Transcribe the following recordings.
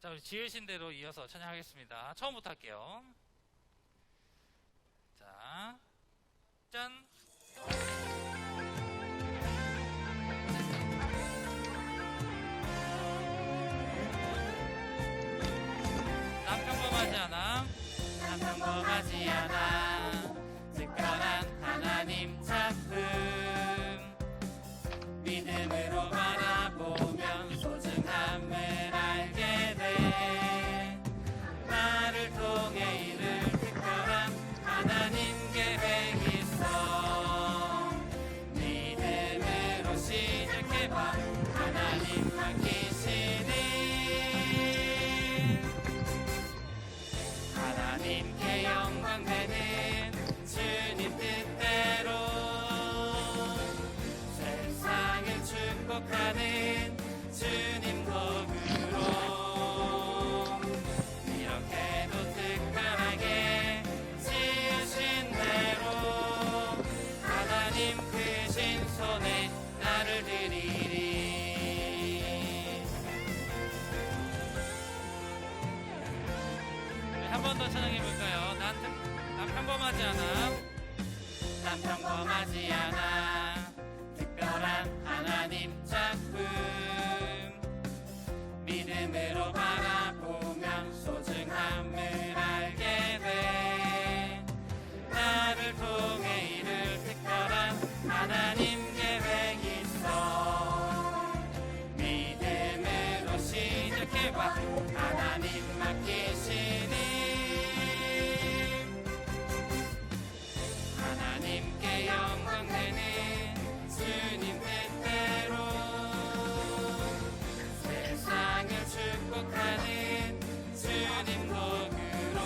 자, 우리 지으신 대로 이어서 찬양하겠습니다. 처음부터 할게요. 자, 짠! 난 평범하지 않아. 난 평범하지 않아. 특별한 하나님 작품. 믿음으로 바라보면 소중함을 알게 돼. 나를 통해 이룰 특별한 하나님 계획 있어. 믿음으로 시작해봐. 하나님 맡기시니 하나님께 영광 되는 주님 뜻대로 세상을 축복하는 주님 덕으로 이렇게도 특별하게 지으신 대로 하나님 크신 손에 나를 드리리. 한 번 더 찬양해볼까요? 난 평범하지 않아. 난 평범하지 않아. 특별한 하나님 작품. 믿음으로 바라보면 소중함을 알게 돼. 나를 통해 이룰 특별한 하나님 계획 있어. 믿음으로 시작해봐. 하나님 맡기시니 하나님께 영광 되는 주님 뜻대로 세상을 축복하는 주님 덕으로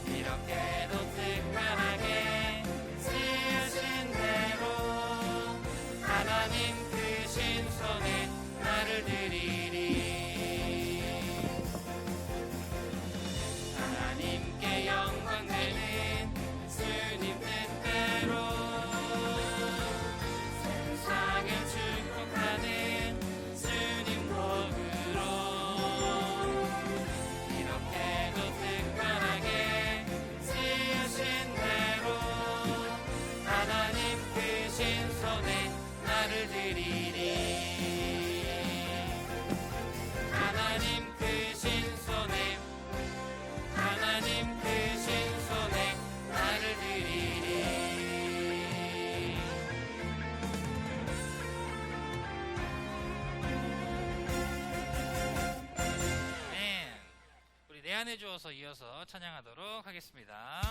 이렇게도 특별하게 지으신 대로 하나님 크신 손에 나를 드리리. 하나님께 영광 되는 주님 뜻대로 세상을 축복하는 주님 덕으로 이렇게도 특별하게 지으신 대로 하나님 크신 손에 나를 드리리. 하나님 크신 손에 하나님 크신 손에 나를 드리리. 아멘. 우리 내 안에 주어서 이어서 찬양하도록 하겠습니다.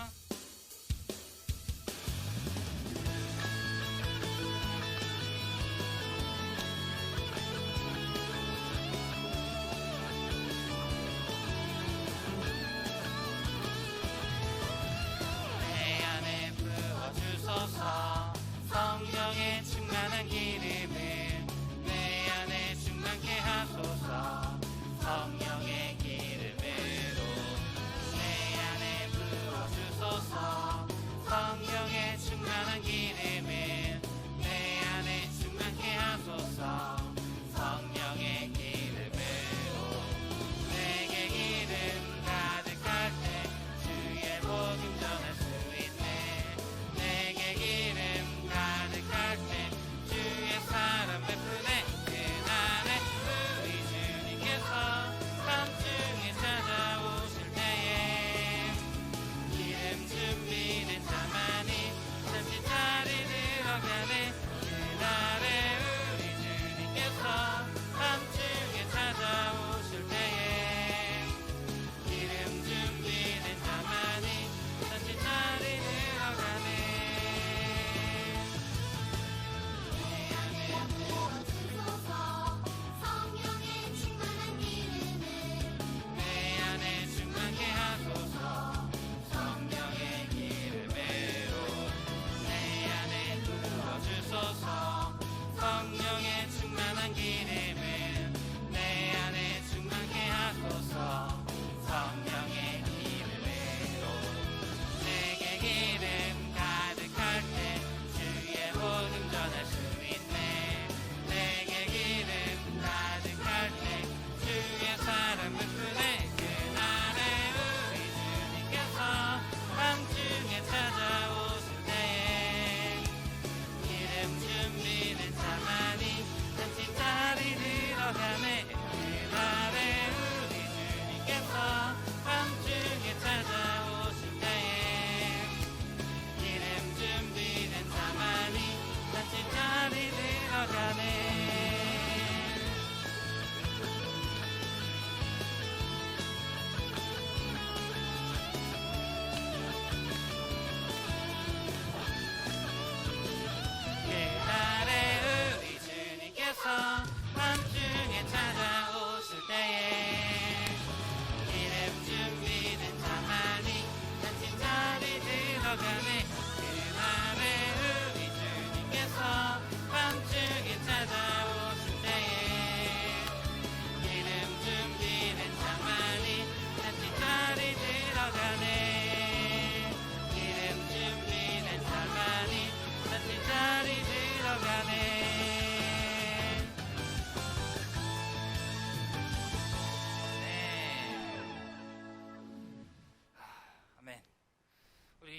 내 안에 부어주소서. 성령의 충만한 기름을 내 안에 충만케 하소서. 성령의 기름으로 내 안에 부어주소서.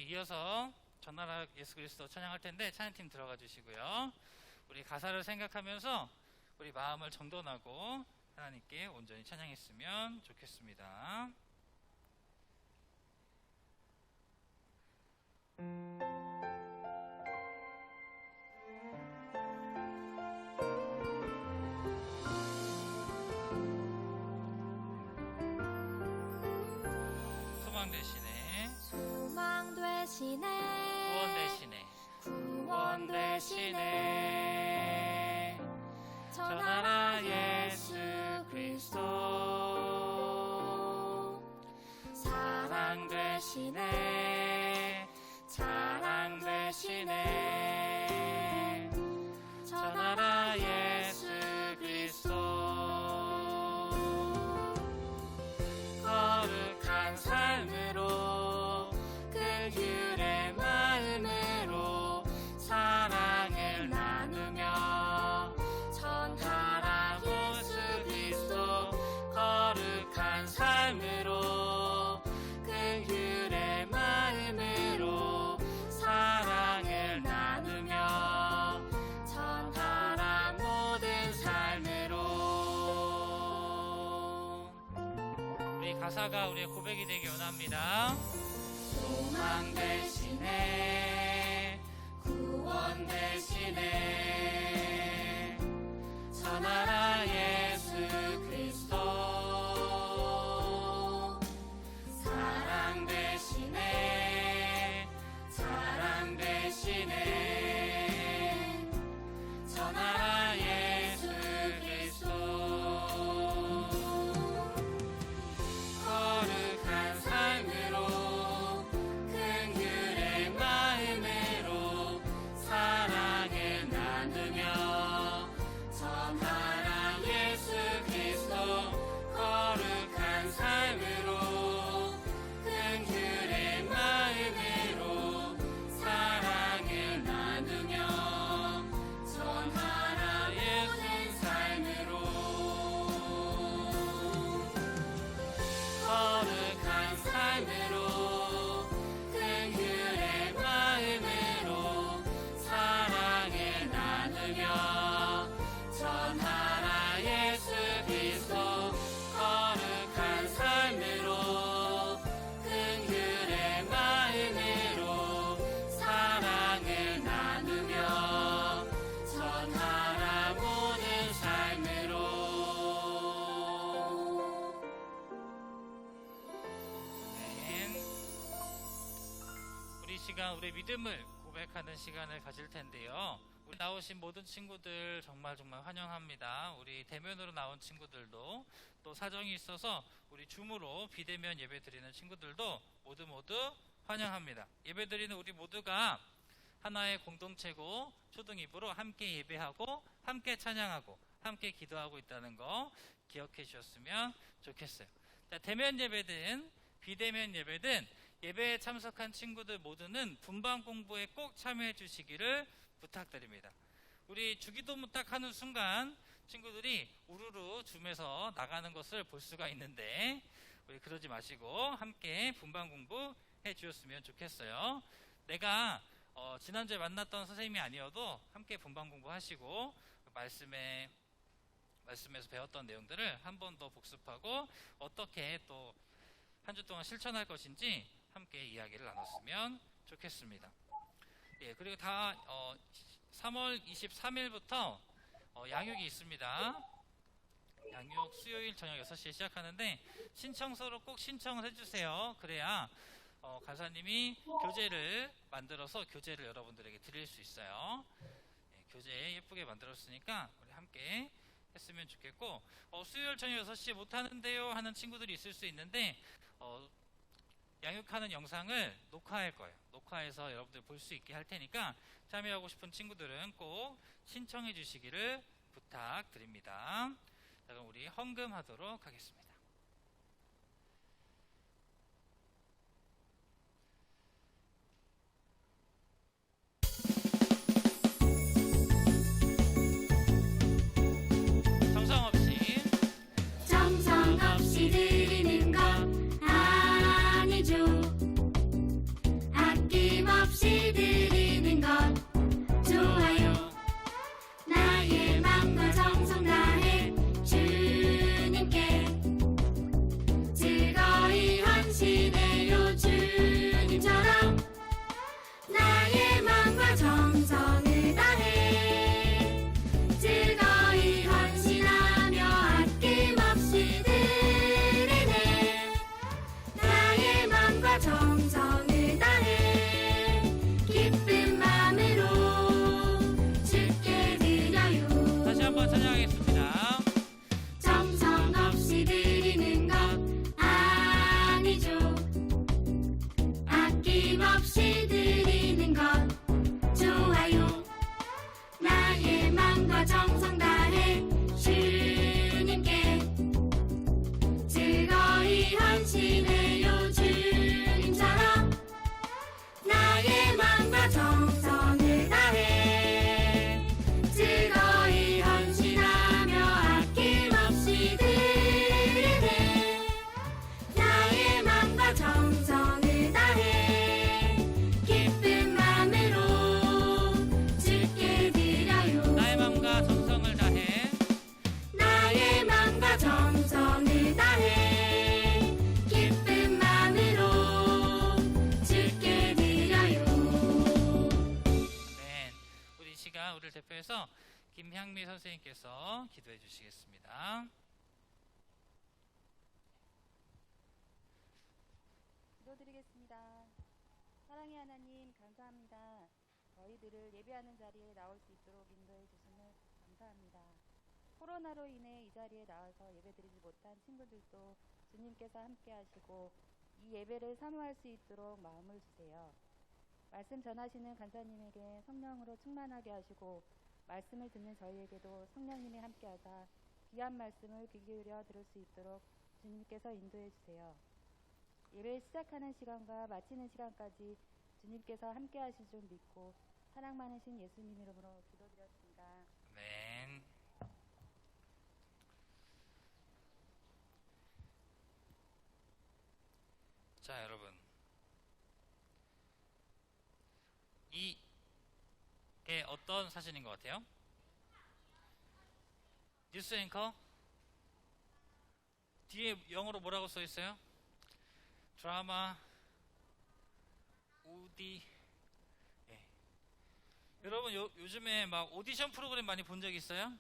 이어서 전나라 예수 그리스도 찬양할 텐데 찬양팀 들어가 주시고요. 우리 가사를 생각하면서 우리 마음을 정돈하고 하나님께 온전히 찬양했으면 좋겠습니다. 소망 되시네, 소망 되시네, 구원 되시네, 구원 되시네, 전하라 예수 그리스도. 사랑 되시네, 자랑 되시네, 전하라 예수 그리스도. 거룩한 삶으로 긍휼의 마음으로 사랑을 나누며 전하라 예수 그리스도. 거룩한 삶으로 긍휼의 마음으로 사랑을 나누며 전하라 모든 삶으로. 우리 가사가 우리의 고백이 되기 원합니다. 소망 되시네, 구원 되시네, 전하라 예수 그리스도. 사랑 되시네, 자랑 되시네, 전하라 예수 그리스도. 거룩한 삶으로 긍휼의 마음으로 사랑을 나누며 전하라 예수 그리스도. 거룩한 삶으로 긍휼의 마음으로 사랑을 나누며 전하라 모든 삶으로. 거룩한 삶으로 긍휼의 마음으로 사랑을 나누며 전하라 예수 그리스도. 거룩한 삶으로 긍휼의 마음으로 사랑을 나누며 전하라 모든 삶으로. 아멘. 우리 시간, 우리 믿음을 고백하는 시간을 가질 텐데요. 우리 나오신 모든 친구들 정말 환영합니다. 우리 대면으로 나온 친구들도, 또 사정이 있어서 우리 줌으로 비대면 예배 드리는 친구들도 모두 환영합니다. 예배 드리는 우리 모두가 하나의 공동체고 초등입으로 함께 예배하고 함께 찬양하고 함께 기도하고 있다는 거 기억해 주셨으면 좋겠어요. 자, 대면 예배든 비대면 예배든 예배에 참석한 친구들 모두는 분방 공부에 꼭 참여해 주시기를 부탁드립니다. 우리 주기도문 딱 하는 순간 친구들이 우르르 줌에서 나가는 것을 볼 수가 있는데 우리 그러지 마시고 함께 분방 공부 해 주셨으면 좋겠어요. 내가 지난주에 만났던 선생님이 아니어도 함께 분방 공부하시고 말씀에서 배웠던 내용들을 한 번 더 복습하고 어떻게 또 한 주 동안 실천할 것인지 함께 이야기를 나눴으면 좋겠습니다. 예, 그리고 다 3월 23일부터 양육이 있습니다. 양육 수요일 저녁 6시에 시작하는데 신청서로 꼭 신청을 해주세요. 그래야 간사님이 교재를 만들어서 교재를 여러분들에게 드릴 수 있어요. 예, 교재 예쁘게 만들었으니까 우리 함께 했으면 좋겠고, 수요일 저녁 6시에 못하는데요 하는 친구들이 있을 수 있는데 양육하는 영상을 녹화할 거예요. 녹화해서 여러분들 볼 수 있게 할 테니까 참여하고 싶은 친구들은 꼭 신청해 주시기를 부탁드립니다. 자, 그럼 우리 헌금하도록 하겠습니다. 정성 없이 드리는 것 아니죠. 아끼 대표해서 김향미 선생님께서 기도해 주시겠습니다. 기도드리겠습니다. 사랑의 하나님, 감사합니다. 저희들을 예배하는 자리에 나올 수 있도록 인도해 주심을 감사합니다. 코로나로 인해 이 자리에 나와서 예배드리지 못한 친구들도 주님께서 함께 하시고 이 예배를 사모할 수 있도록 마음을 주세요. 말씀 전하시는 간사님에게 성령으로 충만하게 하시고 말씀을 듣는 저희에게도 성령님이 함께 하사 귀한 말씀을 귀 기울여 들을 수 있도록 주님께서 인도해 주세요. 예배 시작하는 시간과 마치는 시간까지 주님께서 함께 하실 줄 믿고 사랑 많으신 예수님 이름으로 기도드렸습니다. 아멘. 자, 여러분, 이게 어떤 사진인 것 같아요? 뉴스 앵커? 뒤에 영어로 뭐라고 써 있어요? 드라마 우디. 예. 여러분 요즘에 막 오디션 프로그램 많이 본 적 있어요?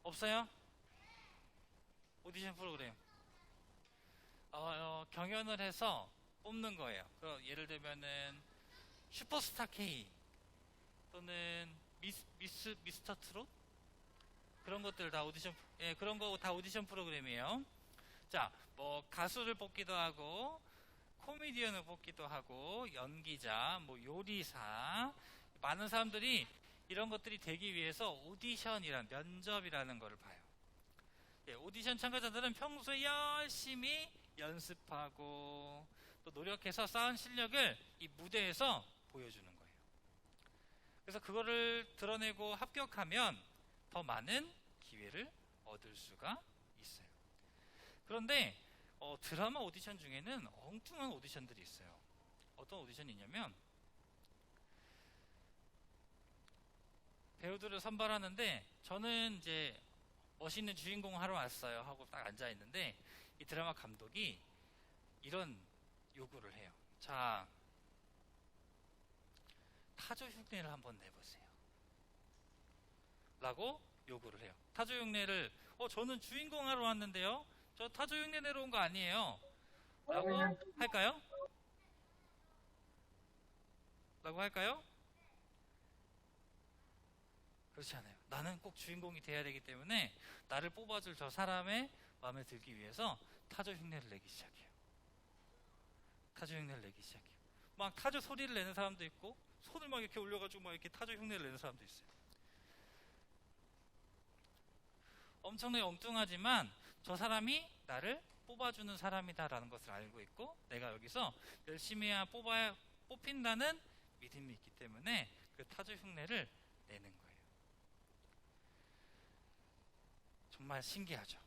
없어요? 오디션 프로그램 경연을 해서 뽑는 거예요. 예를 들면은 슈퍼스타 K 또는 미스터 트롯 그런 것들 다 오디션, 예, 그런 거 다 오디션 프로그램이에요. 자, 뭐 가수를 뽑기도 하고 코미디언을 뽑기도 하고 연기자, 뭐 요리사, 많은 사람들이 이런 것들이 되기 위해서 오디션이란 면접이라는 것을 봐요. 예, 오디션 참가자들은 평소에 열심히 연습하고 또 노력해서 쌓은 실력을 이 무대에서 보여주는 거예요. 그래서 그거를 드러내고 합격하면 더 많은 기회를 얻을 수가 있어요. 그런데 드라마 오디션 중에는 엉뚱한 오디션들이 있어요. 어떤 오디션이 있냐면 배우들을 선발하는데 저는 이제 멋있는 주인공 하러 왔어요 하고 딱 앉아 있는데 이 드라마 감독이 이런 요구를 해요. 자, 타조 흉내를 한번 내보세요 라고 요구를 해요. 타조 흉내를 저는 주인공 하러 왔는데요, 저 타조 흉내 내러 온 거 아니에요 라고 할까요? 라고 할까요? 그렇지 않아요. 나는 꼭 주인공이 돼야 되기 때문에 나를 뽑아줄 저 사람의 마음에 들기 위해서 타조 흉내를 내기 시작해요. 타조 흉내를 내기 시작해요. 막 타조 소리를 내는 사람도 있고 손을 막 이렇게 올려가지고 막 이렇게 타조 흉내를 내는 사람도 있어요. 엄청나게 엉뚱하지만 저 사람이 나를 뽑아주는 사람이다라는 것을 알고 있고 내가 여기서 열심히 해야 뽑힌다는 믿음이 있기 때문에 그 타조 흉내를 내는 거예요. 정말 신기하죠.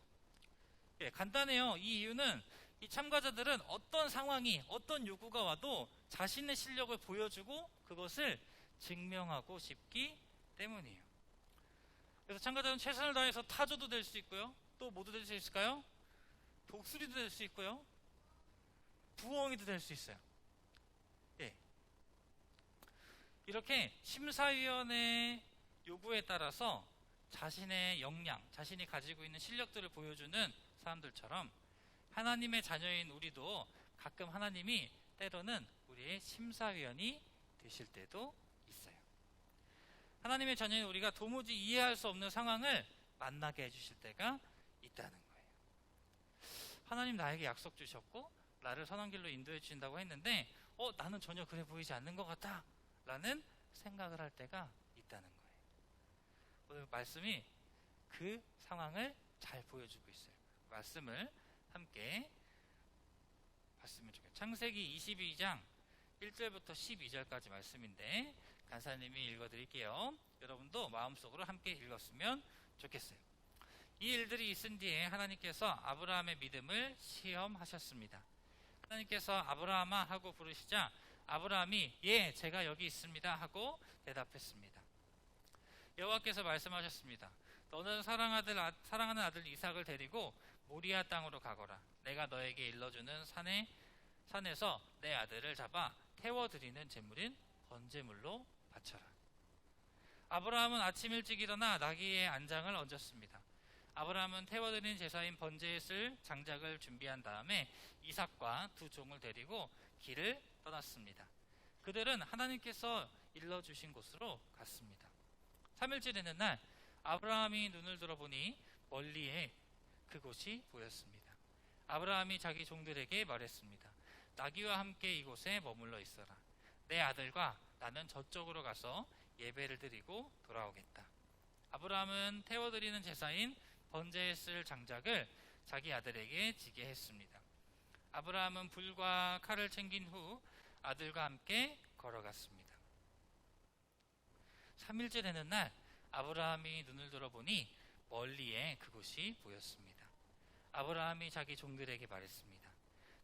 예, 간단해요. 이 이유는 이 참가자들은 어떤 상황이 어떤 요구가 와도 자신의 실력을 보여주고 그것을 증명하고 싶기 때문이에요. 그래서 참가자는 최선을 다해서 타조도 될 수 있고요. 또 뭐도 될 수 있을까요? 독수리도 될 수 있고요. 부엉이도 될 수 있어요. 예. 이렇게 심사위원의 요구에 따라서 자신의 역량, 자신이 가지고 있는 실력들을 보여주는 사람들처럼 하나님의 자녀인 우리도 가끔 하나님이 때로는 우리의 심사위원이 되실 때도 있어요. 하나님의 자녀인 우리가 도무지 이해할 수 없는 상황을 만나게 해주실 때가 있다는 거예요. 하나님 나에게 약속 주셨고 나를 선한 길로 인도해 주신다고 했는데 나는 전혀 그래 보이지 않는 것 같다 라는 생각을 할 때가 있다는 거예요. 오늘 말씀이 그 상황을 잘 보여주고 있어요. 말씀을 함께 봤으면 좋겠어요. 창세기 22장 1절부터 12절까지 말씀인데 간사님이 읽어드릴게요. 여러분도 마음속으로 함께 읽었으면 좋겠어요. 이 일들이 있은 뒤에 하나님께서 아브라함의 믿음을 시험하셨습니다. 하나님께서 아브라함아 하고 부르시자 아브라함이 예, 제가 여기 있습니다 하고 대답했습니다. 여호와께서 말씀하셨습니다. 너는 사랑하는 아들 이삭을 데리고 모리아 땅으로 가거라. 내가 너에게 일러주는 산에서 내 아들을 잡아 태워드리는 제물인 번제물로 바쳐라. 아브라함은 아침 일찍 일어나 나귀의 안장을 얹었습니다. 아브라함은 태워드린 제사인 번제에 쓸 장작을 준비한 다음에 이삭과 두 종을 데리고 길을 떠났습니다. 그들은 하나님께서 일러주신 곳으로 갔습니다. 3일째 되는 날 아브라함이 눈을 들어보니 멀리에 그곳이 보였습니다. 아브라함이 자기 종들에게 말했습니다. 나귀와 함께 이곳에 머물러 있어라. 내 아들과 나는 저쪽으로 가서 예배를 드리고 돌아오겠다. 아브라함은 태워드리는 제사인 번제에 쓸 장작을 자기 아들에게 지게 했습니다. 아브라함은 불과 칼을 챙긴 후 아들과 함께 걸어갔습니다. 3일째 되는 날 아브라함이 눈을 들어보니 멀리에 그곳이 보였습니다. 아브라함이 자기 종들에게 말했습니다.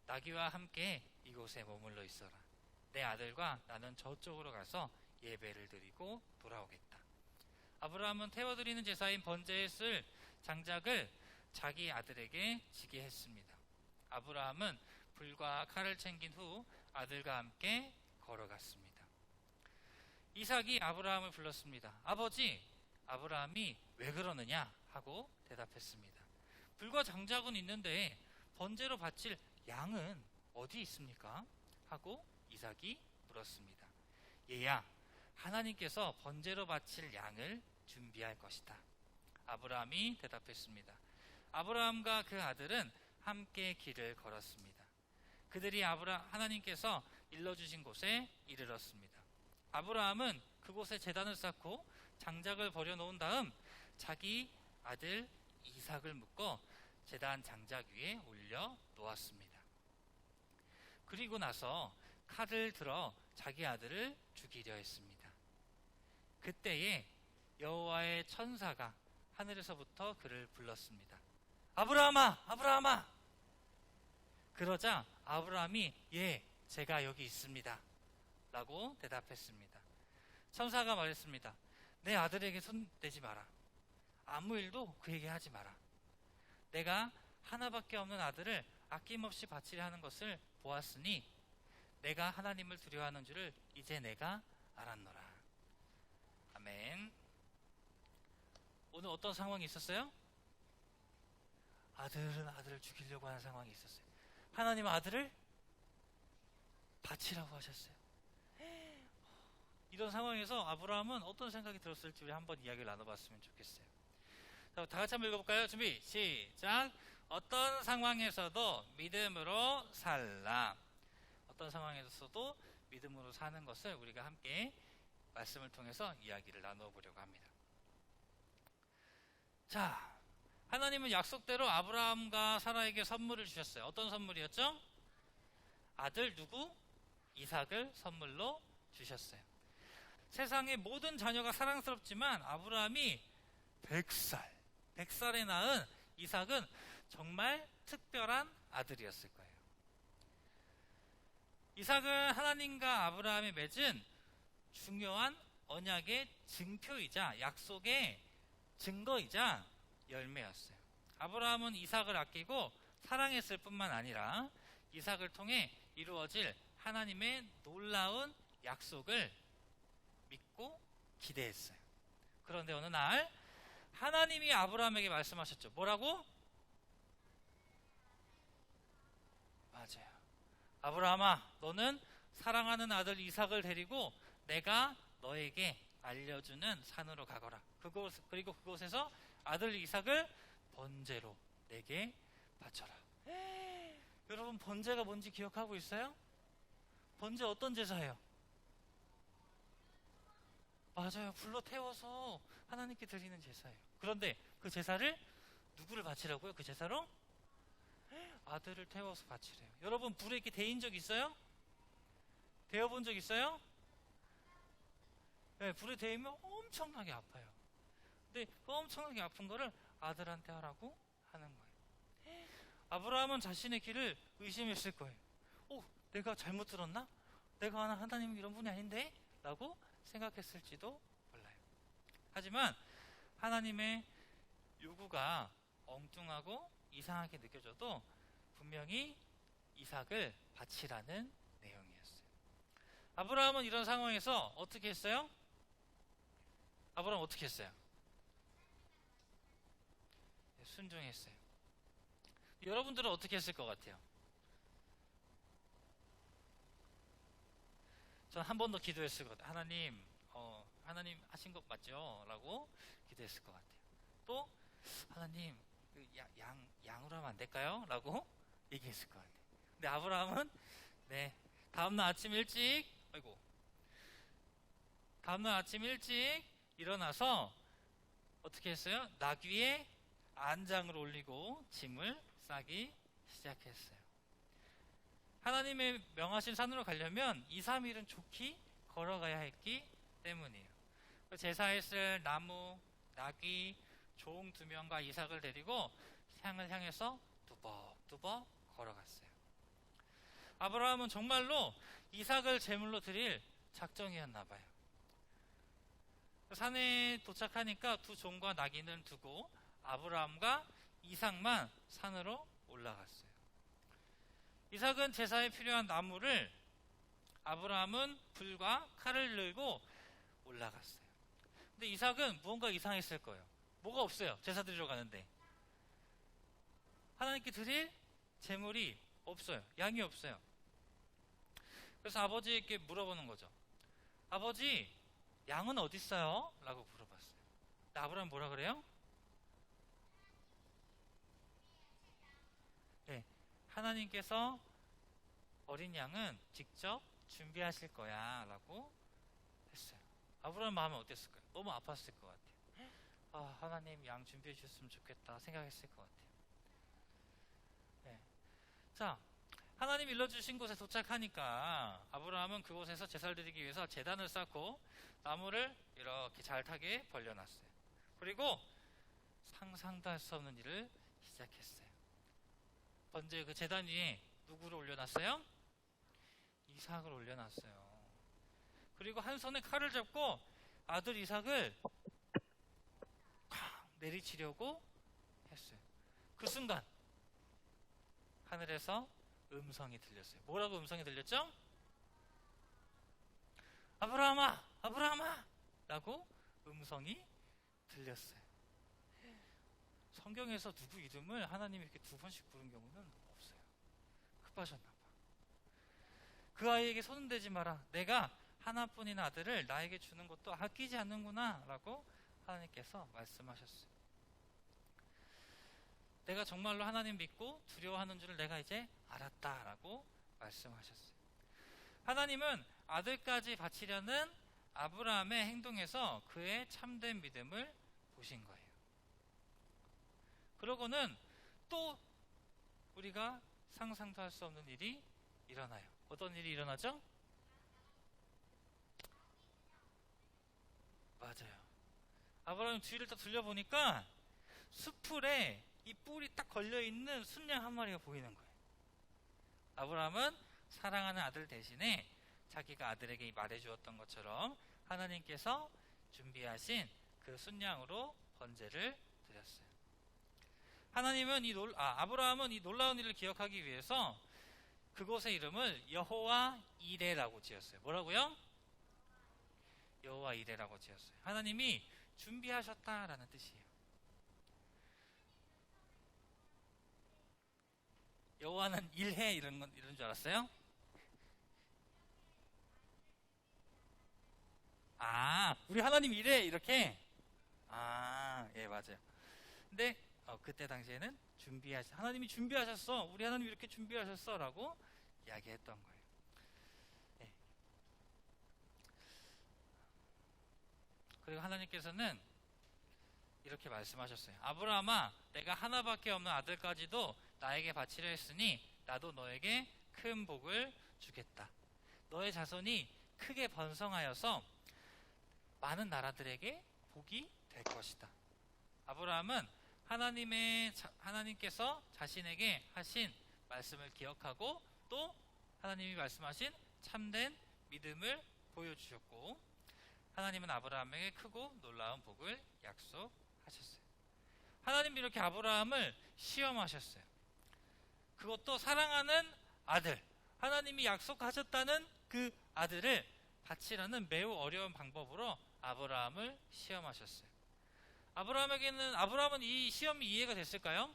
나귀와 함께 이곳에 머물러 있어라. 내 아들과 나는 저쪽으로 가서 예배를 드리고 돌아오겠다. 아브라함은 태워드리는 제사인 번제에 쓸 장작을 자기 아들에게 지게 했습니다. 아브라함은 불과 칼을 챙긴 후 아들과 함께 걸어갔습니다. 이삭이 아브라함을 불렀습니다. 아버지! 아브라함이 왜 그러느냐 하고 대답했습니다. 불과 장작은 있는데 번제로 바칠 양은 어디 있습니까? 하고 이삭이 물었습니다. 얘야, 하나님께서 번제로 바칠 양을 준비할 것이다. 아브라함이 대답했습니다. 아브라함과 그 아들은 함께 길을 걸었습니다. 그들이 하나님께서 일러주신 곳에 이르렀습니다. 아브라함은 그곳에 제단을 쌓고 장작을 버려놓은 다음 자기 아들 이삭을 묶어 제단 장작 위에 올려 놓았습니다. 그리고 나서 칼을 들어 자기 아들을 죽이려 했습니다. 그때에 여호와의 천사가 하늘에서부터 그를 불렀습니다. 아브라함아! 아브라함아! 그러자 아브라함이 예, 제가 여기 있습니다. 라고 대답했습니다. 천사가 말했습니다. 내 아들에게 손대지 마라. 아무 일도 그에게 하지 마라. 내가 하나밖에 없는 아들을 아낌없이 바치려 하는 것을 보았으니 내가 하나님을 두려워하는 줄을 이제 내가 알았노라. 아멘. 오늘 어떤 상황이 있었어요? 아들은 아들을 죽이려고 하는 상황이 있었어요. 하나님은 아들을 바치라고 하셨어요. 이런 상황에서 아브라함은 어떤 생각이 들었을지 우리 한번 이야기를 나눠봤으면 좋겠어요. 자, 다 같이 한번 읽어볼까요? 준비 시작. 어떤 상황에서도 믿음으로 살라. 어떤 상황에서도 믿음으로 사는 것을 우리가 함께 말씀을 통해서 이야기를 나누어 보려고 합니다. 자, 하나님은 약속대로 아브라함과 사라에게 선물을 주셨어요. 어떤 선물이었죠? 아들 누구? 이삭을 선물로 주셨어요. 세상의 모든 자녀가 사랑스럽지만 아브라함이 100살에 낳은 이삭은 정말 특별한 아들이었을 거예요. 이삭은 하나님과 아브라함이 맺은 중요한 언약의 증표이자 약속의 증거이자 열매였어요. 아브라함은 이삭을 아끼고 사랑했을 뿐만 아니라 이삭을 통해 이루어질 하나님의 놀라운 약속을 믿고 기대했어요. 그런데 어느 날 하나님이 아브라함에게 말씀하셨죠. 뭐라고? 맞아요. 아브라함아, 너는 사랑하는 아들 이삭을 데리고 내가 너에게 알려주는 산으로 가거라. 그리고 그곳에서 아들 이삭을 번제로 내게 바쳐라. 여러분, 번제가 뭔지 기억하고 있어요? 번제 어떤 제사예요? 맞아요. 불로 태워서 하나님께 드리는 제사예요. 그런데 그 제사를 누구를 바치라고요? 그 제사로? 아들을 태워서 바치래요. 여러분, 불에 이렇게 데인 적 있어요? 데워본 적 있어요? 네, 불에 데이면 엄청나게 아파요. 근데 그 엄청나게 아픈 거를 아들한테 하라고 하는 거예요. 아브라함은 자신의 길을 의심했을 거예요. 내가 잘못 들었나? 내가 아는 하나님은 이런 분이 아닌데? 라고 생각했을지도 몰라요. 하지만 하나님의 요구가 엉뚱하고 이상하게 느껴져도 분명히 이삭을 바치라는 내용이었어요. 아브라함은 이런 상황에서 어떻게 했어요? 아브라함 어떻게 했어요? 순종했어요. 여러분들은 어떻게 했을 것 같아요? 전 한 번 더 기도했을 것 같아요. 하나님, 하나님 하신 것 맞죠? 라고 기도했을 것 같아요. 또 하나님, 양으로 하면 안 될까요? 라고 얘기했을 것 같아요. 근데 아브라함은 네, 다음날 아침 일찍 일어나서 어떻게 했어요? 나귀에 안장을 올리고 짐을 싸기 시작했어요. 하나님의 명하신 산으로 가려면 2, 3일은 좋게 걸어가야 했기 때문이에요. 제사했을 나무, 나귀, 종 2명과 이삭을 데리고 산을 향해서 두벅두벅 걸어갔어요. 아브라함은 정말로 이삭을 제물로 드릴 작정이었나 봐요. 산에 도착하니까 두 종과 나귀는 두고 아브라함과 이삭만 산으로 올라갔어요. 이삭은 제사에 필요한 나무를, 아브라함은 불과 칼을 들고 올라갔어요. 근데 이삭은 무언가 이상했을 거예요. 뭐가 없어요. 제사 드리러 가는데 하나님께 드릴 제물이 없어요. 양이 없어요. 그래서 아버지에게 물어보는 거죠. 아버지, 양은 어디 있어요? 라고 물어봤어요. 근데 아브라함 뭐라 그래요? 네, 하나님께서 어린 양은 직접 준비하실 거야 라고 했어요. 아브라함 마음은 어땠을까요? 너무 아팠을 것 같아요. 아, 하나님 양 준비해 주셨으면 좋겠다 생각했을 것 같아요. 네. 자, 하나님 일러주신 곳에 도착하니까 아브라함은 그곳에서 제사를 드리기 위해서 제단을 쌓고 나무를 이렇게 잘 타게 벌려놨어요. 그리고 상상도 할 수 없는 일을 시작했어요. 먼저 그 제단 위에 누구를 올려놨어요? 이삭을 올려놨어요. 그리고 한 손에 칼을 잡고 아들 이삭을 쾅 내리치려고 했어요. 그 순간 하늘에서 음성이 들렸어요. 뭐라고 음성이 들렸죠? 아브라함아, 아브라함아 라고 음성이 들렸어요. 성경에서 누구 이름을 하나님이 이렇게 2번씩 부른 경우는 없어요. 급하셨나 봐. 그 아이에게 손은 대지 마라. 내가 하나뿐인 아들을 나에게 주는 것도 아끼지 않는구나 라고 하나님께서 말씀하셨어요. 내가 정말로 하나님 믿고 두려워하는 줄을 내가 이제 알았다 라고 말씀하셨어요. 하나님은 아들까지 바치려는 아브라함의 행동에서 그의 참된 믿음을 보신 거예요. 그러고는 또 우리가 상상도 할 수 없는 일이 일어나요. 어떤 일이 일어나죠? 맞아요. 아브라함 뒤를 딱 둘러보니까 수풀에 이 뿔이 딱 걸려있는 순양 한 마리가 보이는 거예요. 아브라함은 사랑하는 아들 대신에 자기가 아들에게 말해주었던 것처럼 하나님께서 준비하신 그 순양으로 번제를 드렸어요. 하나님은 아브라함은 이 놀라운 일을 기억하기 위해서 그곳의 이름을 여호와 이레라고 지었어요. 뭐라고요? 여호와 이레라고 지었어요. 하나님이 준비하셨다라는 뜻이에요. 여호와는 일해 이런 줄 알았어요? 아, 우리 하나님 일해 이렇게? 아, 예, 맞아요. 근데 그때 당시에는 하나님이 준비하셨어. 우리 하나님 이렇게 준비하셨어 라고 이야기했던 거예요. 예. 그리고 하나님께서는 이렇게 말씀하셨어요. 아브라함아, 내가 하나밖에 없는 아들까지도 나에게 바치려 했으니 나도 너에게 큰 복을 주겠다. 너의 자손이 크게 번성하여서 많은 나라들에게 복이 될 것이다. 아브라함은 하나님께서 자신에게 하신 말씀을 기억하고 또 하나님이 말씀하신 참된 믿음을 보여주셨고, 하나님은 아브라함에게 크고 놀라운 복을 약속하셨어요. 하나님이 이렇게 아브라함을 시험하셨어요. 그것도 사랑하는 아들, 하나님이 약속하셨다는 그 아들을 바치라는 매우 어려운 방법으로 아브라함을 시험하셨어요. 아브라함은 이 시험이 이해가 됐을까요?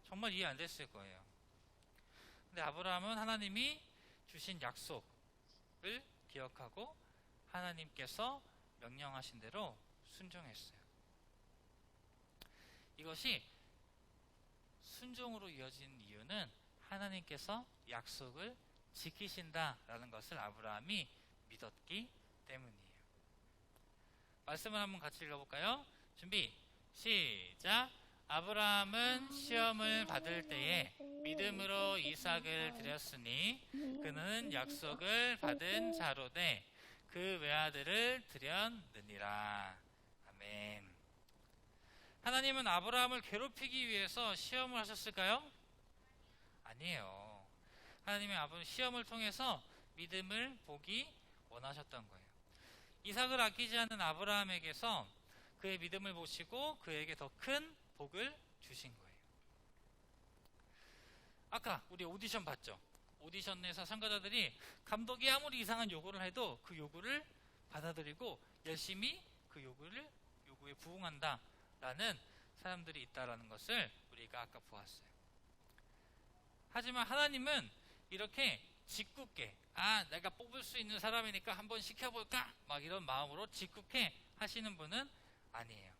정말 이해 안 됐을 거예요. 근데 아브라함은 하나님이 주신 약속을 기억하고 하나님께서 명령하신 대로 순종했어요. 이것이 순종으로 이어진 이유는 하나님께서 약속을 지키신다라는 것을 아브라함이 믿었기 때문이에요. 말씀을 한번 같이 읽어볼까요? 준비, 시작! 아브라함은 시험을 받을 때에 믿음으로 이삭을 드렸으니 그는 약속을 받은 자로 돼 그 외아들을 드렸느니라. 아멘. 하나님은 아브라함을 괴롭히기 위해서 시험을 하셨을까요? 아니에요. 하나님의 시험을 통해서 믿음을 보기 원하셨던 거예요. 이삭을 아끼지 않는 아브라함에게서 그의 믿음을 보시고 그에게 더 큰 복을 주신 거예요. 아까 우리 오디션 봤죠? 오디션에서 참가자들이 감독이 아무리 이상한 요구를 해도 그 요구를 받아들이고 열심히 그 요구에 부응한다 라는 사람들이 있다라는 것을 우리가 아까 보았어요. 하지만 하나님은 이렇게 짓궂게 내가 뽑을 수 있는 사람이니까 한번 시켜볼까? 막 이런 마음으로 짓궂게 하시는 분은 아니에요.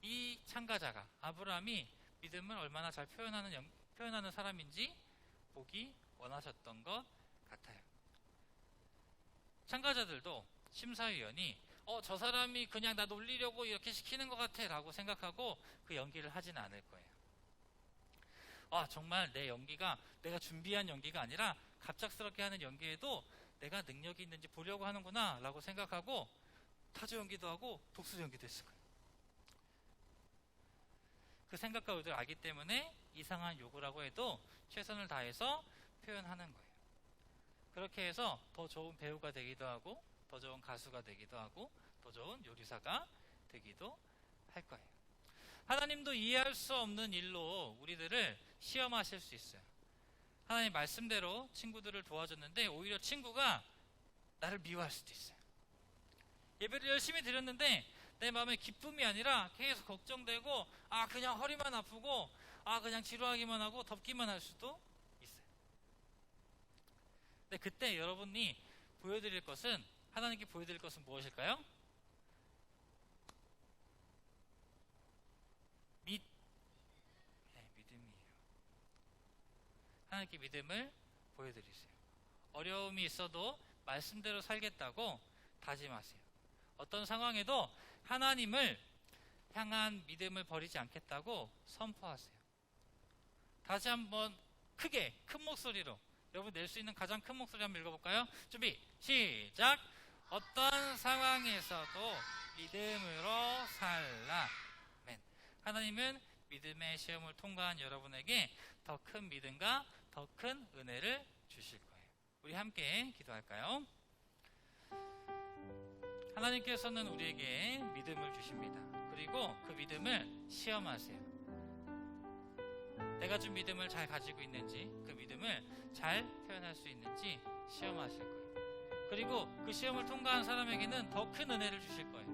이 참가자가 아브라함이 믿음을 얼마나 잘 표현하는 사람인지 보기 원하셨던 것 같아요. 참가자들도 심사위원이 저 사람이 그냥 나 놀리려고 이렇게 시키는 것 같아 라고 생각하고 그 연기를 하지는 않을 거예요. 정말 내 연기가 내가 준비한 연기가 아니라 갑작스럽게 하는 연기에도 내가 능력이 있는지 보려고 하는구나 라고 생각하고 타조 연기도 하고 독수 연기도 했을 거예요. 그 생각과 의도를 알기 때문에 이상한 요구라고 해도 최선을 다해서 표현하는 거예요. 그렇게 해서 더 좋은 배우가 되기도 하고 더 좋은 가수가 되기도 하고 더 좋은 요리사가 되기도 할 거예요. 하나님도 이해할 수 없는 일로 우리들을 시험하실 수 있어요. 하나님 말씀대로 친구들을 도와줬는데 오히려 친구가 나를 미워할 수도 있어요. 예배를 열심히 드렸는데 내 마음에 기쁨이 아니라 계속 걱정되고 그냥 허리만 아프고 그냥 지루하기만 하고 덥기만 할 수도 있어요. 근데 그때 여러분이 하나님께 보여드릴 것은 무엇일까요? 믿음이에요. 하나님께 믿음을 보여드리세요. 어려움이 있어도 말씀대로 살겠다고 다짐하세요. 어떤 상황에도 하나님을 향한 믿음을 버리지 않겠다고 선포하세요. 다시 한번 큰 목소리로 여러분 낼 수 있는 가장 큰 목소리 한번 읽어볼까요? 준비 시작! 어떤 상황에서도 믿음으로 살라. 아멘. 하나님은 믿음의 시험을 통과한 여러분에게 더 큰 믿음과 더 큰 은혜를 주실 거예요. 우리 함께 기도할까요? 하나님께서는 우리에게 믿음을 주십니다. 그리고 그 믿음을 시험하세요. 내가 준 믿음을 잘 가지고 있는지, 그 믿음을 잘 표현할 수 있는지 시험하실 거예요. 그리고 그 시험을 통과한 사람에게는 더 큰 은혜를 주실 거예요.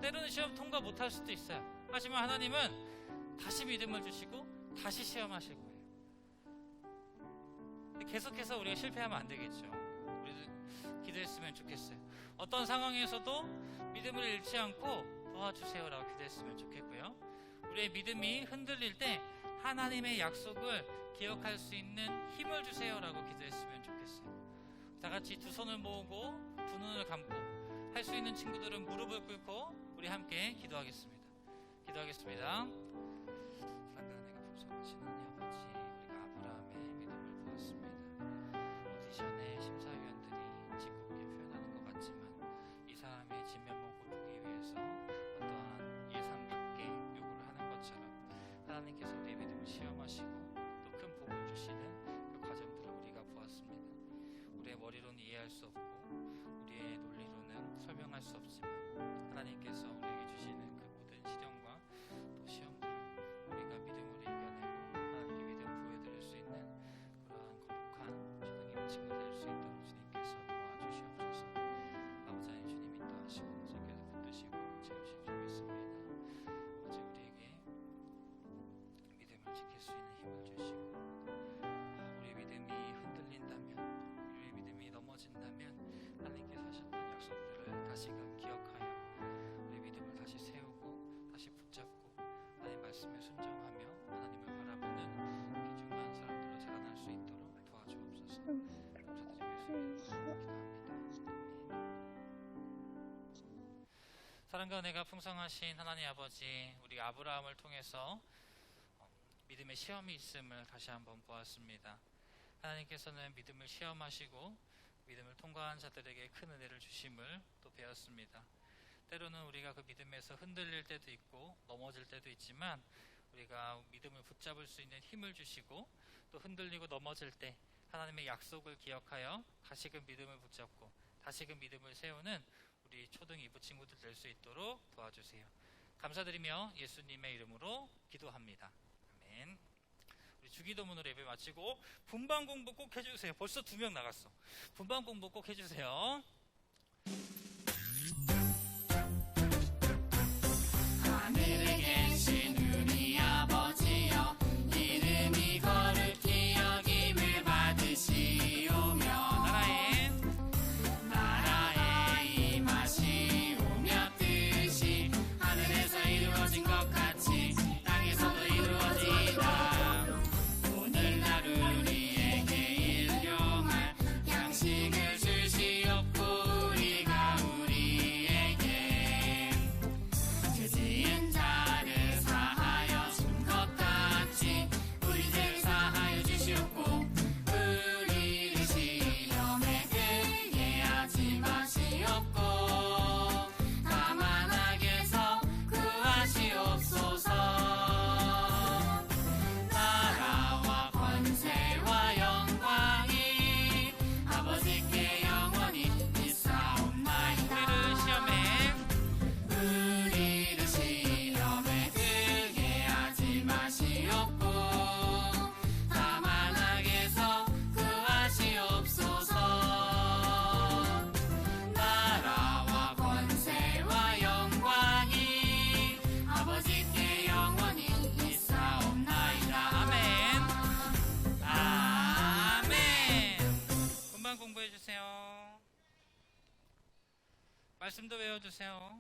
때로는 시험 통과 못할 수도 있어요. 하지만 하나님은 다시 믿음을 주시고 다시 시험하실 거예요. 계속해서 우리가 실패하면 안 되겠죠. 우리도 기도했으면 좋겠어요. 어떤 상황에서도 믿음을 잃지 않고 도와주세요라고 기도했으면 좋겠고요. 우리의 믿음이 흔들릴 때 하나님의 약속을 기억할 수 있는 힘을 주세요라고 기도했으면 좋겠어요. 다 같이 두 손을 모으고 두 눈을 감고 할 수 있는 친구들은 무릎을 꿇고 우리 함께 기도하겠습니다. 기도하겠습니다. 사랑하는 풍성하신 하나님 아버지, 우리가 아브라함의 믿음을 보았습니다. 오디션의 심사위원들이 짓궂게 표현하는 것 같지만 이 사람의 진면목을 보기 위해서 어떠한 예상 밖의 요구를 하는 것처럼 하나님께서 우리의 믿음을 시험하시고 또 큰 복을 주시는 그 과정들을 우리가 보았습니다. 우리의 머리로는 이해할 수 없고 우리의 논리로는 설명할 수 없지만 하나님께서 우리에게 주시는 그 모든 시련과 또 시험들을 우리가 믿음으로 이겨내고 하나님께 믿음 보여드릴 수 있는 그러한 거룩한 초등학교 친구 될 수 있도록 주님께서 도와주시옵소서. 아버지 하나님, 주님이 지킬 수 있는 힘을 주시고, 우리 믿음이 흔들린다면, 우리 믿음이 넘어진다면 하나님께서 하셨던 약속들을 다시금 기억하여 우리 믿음을 다시 세우고 다시 붙잡고 하나님 말씀에 순종하며 하나님을 바라보는 귀중한 사람들로 자라날 수 있도록 도와주옵소서. 감사드리며 기도합니다. 사랑과 은혜가 풍성하신 하나님 아버지, 우리 아브라함을 통해서 믿음의 시험이 있음을 다시 한번 보았습니다. 하나님께서는 믿음을 시험하시고 믿음을 통과한 자들에게 큰 은혜를 주심을 또 배웠습니다. 때로는 우리가 그 믿음에서 흔들릴 때도 있고 넘어질 때도 있지만, 우리가 믿음을 붙잡을 수 있는 힘을 주시고 또 흔들리고 넘어질 때 하나님의 약속을 기억하여 다시금 믿음을 붙잡고 다시금 믿음을 세우는 우리 초등 2부 친구들 될 수 있도록 도와주세요. 감사드리며 예수님의 이름으로 기도합니다. 아멘. 우리 주기도문으로 예배 마치고 분방 공부 꼭 해주세요. 벌써 2명 나갔어. 분방 공부 꼭 해주세요. 하늘에 계신 우리 아버지여, 이름이 거룩히 여김을 받으시오며 나라에 임하시오며 뜻이 하늘에서 이루어진 것 같이 땅에서도 이루어지이다. 오늘날 우리에게 일용할 양식을 주시옵고, 우리가 우리에게 죄 지은 자를 사하여 준 것 같이 우리 죄를 사하여 주시옵고, 우리를 시험에 들게 하지 마시옵고, 다만 악에서 구하시옵소서. 나라와 권세와 영광이 아버지께 영원히 있사옵나이다. 우리를 시험에 들게 하지 마시옵고, 다만 악에서 구하시옵소서. 나라와 권세와 영광이 아버지께 영원히 있사옵나이다. 아멘. 아멘. 분방 공부해 주세요. 말씀도 외워 주세요.